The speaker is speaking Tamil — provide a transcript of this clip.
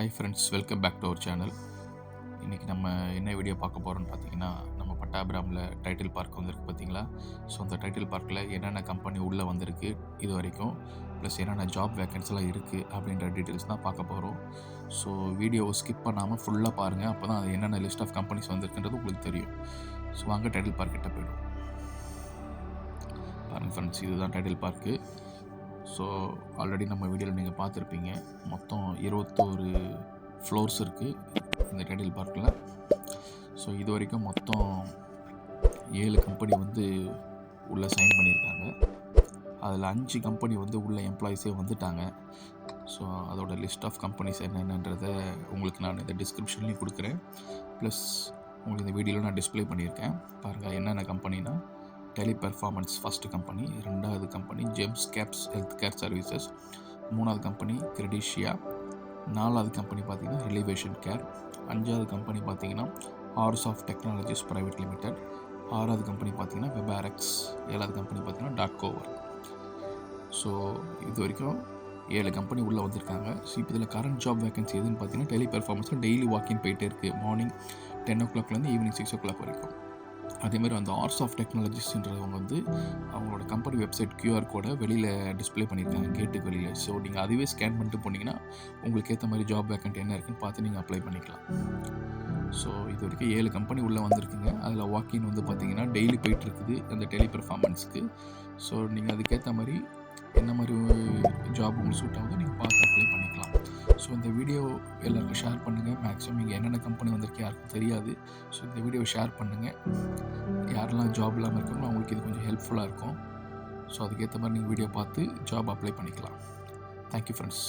Hi friends, welcome back to our channel. இன்றைக்கி நம்ம என்ன வீடியோ பார்க்க போகிறோம்னு பார்த்தீங்கன்னா, நம்ம பட்டாபிராமில் டைட்டில் பார்க் வந்திருக்கு பார்த்தீங்களா. ஸோ அந்த டைட்டில் பார்க்கில் என்னென்ன கம்பெனி உள்ளே வந்திருக்கு இது வரைக்கும், ப்ளஸ் என்னென்ன ஜாப் வேக்கன்ஸ்லாம் இருக்குது அப்படின்ற டீட்டெயில்ஸ் தான் பார்க்க போகிறோம். ஸோ வீடியோவை ஸ்கிப் பண்ணாமல் ஃபுல்லாக பாருங்கள், அப்போ தான் அது என்னென்ன லிஸ்ட் ஆஃப் கம்பெனிஸ் வந்திருக்குன்றது உங்களுக்கு தெரியும். ஸோ வாங்க டைட்டில் பார்க் கிட்ட போய்டும். பாருங்கள் ஃப்ரெண்ட்ஸ், இதுதான் டைட்டில் பார்க்கு. ஸோ ஆல்ரெடி நம்ம வீடியோவில் நீங்கள் பார்த்துருப்பீங்க, மொத்தம் 21 ஃப்ளோர்ஸ் இருக்குது இந்த டைட்டில் பார்க்கில். ஸோ இது வரைக்கும் மொத்தம் 7 கம்பெனி வந்து உள்ளே சைன் பண்ணியிருக்காங்க. அதில் 5 கம்பெனி வந்து உள்ள எம்ப்ளாயீஸே வந்துட்டாங்க. ஸோ அதோட லிஸ்ட் ஆஃப் கம்பெனிஸ் என்னென்னன்றதை உங்களுக்கு நான் இந்த டிஸ்கிரிப்ஷன்லேயும் கொடுக்குறேன். ப்ளஸ் உங்களுக்கு இந்த வீடியோவில் நான் டிஸ்பிளே பண்ணியிருக்கேன். பாருங்கள் என்னென்ன கம்பெனினா, டெலிபெர்ஃபார்மன்ஸ் ஃபஸ்ட்டு கம்பெனி, 2வது company gems caps health care services, 3வது கம்பெனி கிரெடிஷியா, 4வது கம்பெனி பார்த்திங்கன்னா ரிலிவேஷன் கேர், 5வது கம்பெனி பார்த்திங்கன்னா horse of technologies private limited, 6வது கம்பெனி பார்த்திங்கன்னா வெபாரெக்ஸ், 7வது கம்பெனி பார்த்திங்கன்னா டாட்கோவர். ஸோ இது வரைக்கும் 7 கம்பெனி உள்ளே வந்திருக்காங்க. ஸோ இப்போ இதில் கரண்ட் ஜாப் வேகன்சி எதுன்னு பார்த்தீங்கன்னா, டெலிபெர்ஃபார்மன்ஸில் டெய்லி வாக்கின் போயிட்டே இருக்குது. மார்னிங் 10 o'clock ஈவினிங் 6 o'clock வரைக்கும். அதேமாதிரி அந்த ஹார்ஸ் ஆஃப் டெக்னாலஜிஸ்ன்றவங்க வந்து அவங்களோட கம்பெனி வெப்சைட் QR கோடை வெளியில் டிஸ்பிளே பண்ணியிருக்காங்க, கேட்டுக்கு வெளியில். ஸோ நீங்கள் அதுவே ஸ்கேன் பண்ணிட்டு போனீங்கன்னா உங்களுக்கு ஏற்ற மாதிரி ஜாப் வேக்கன்ட் என்ன இருக்குன்னு பார்த்து நீங்கள் அப்ளை பண்ணிக்கலாம். ஸோ இது வரைக்கும் 7 கம்பெனி உள்ளே வந்திருக்குங்க. அதில் வாக்கின் வந்து பார்த்தீங்கன்னா டெய்லி போயிட்டுருக்குது அந்த டெலிபெர்ஃபார்மன்ஸ்க்கு. ஸோ நீங்கள் அதுக்கேற்ற மாதிரி என்ன மாதிரி ஜாப் உங்களுக்கு சூட் ஆகுதோ நீங்கள் பார்த்து அப்ளை பண்ணிக்கலாம். ஸோ இந்த வீடியோ எல்லாருக்கும் ஷேர் பண்ணுங்கள். மேக்ஸிமம் இங்கே என்னென்ன கம்பெனி வந்திருக்கு யாருக்கும் தெரியாது. ஸோ இந்த வீடியோவை ஷேர் பண்ணுங்கள். யாரெல்லாம் ஜாப் இல்லாமல் இருக்காங்களோ அவங்களுக்கு இது கொஞ்சம் ஹெல்ப்ஃபுல்லாக இருக்கும். ஸோ அதுக்கேற்ற மாதிரி நீங்கள் வீடியோ பார்த்து ஜாப் அப்ளை பண்ணிக்கலாம். Thank you friends.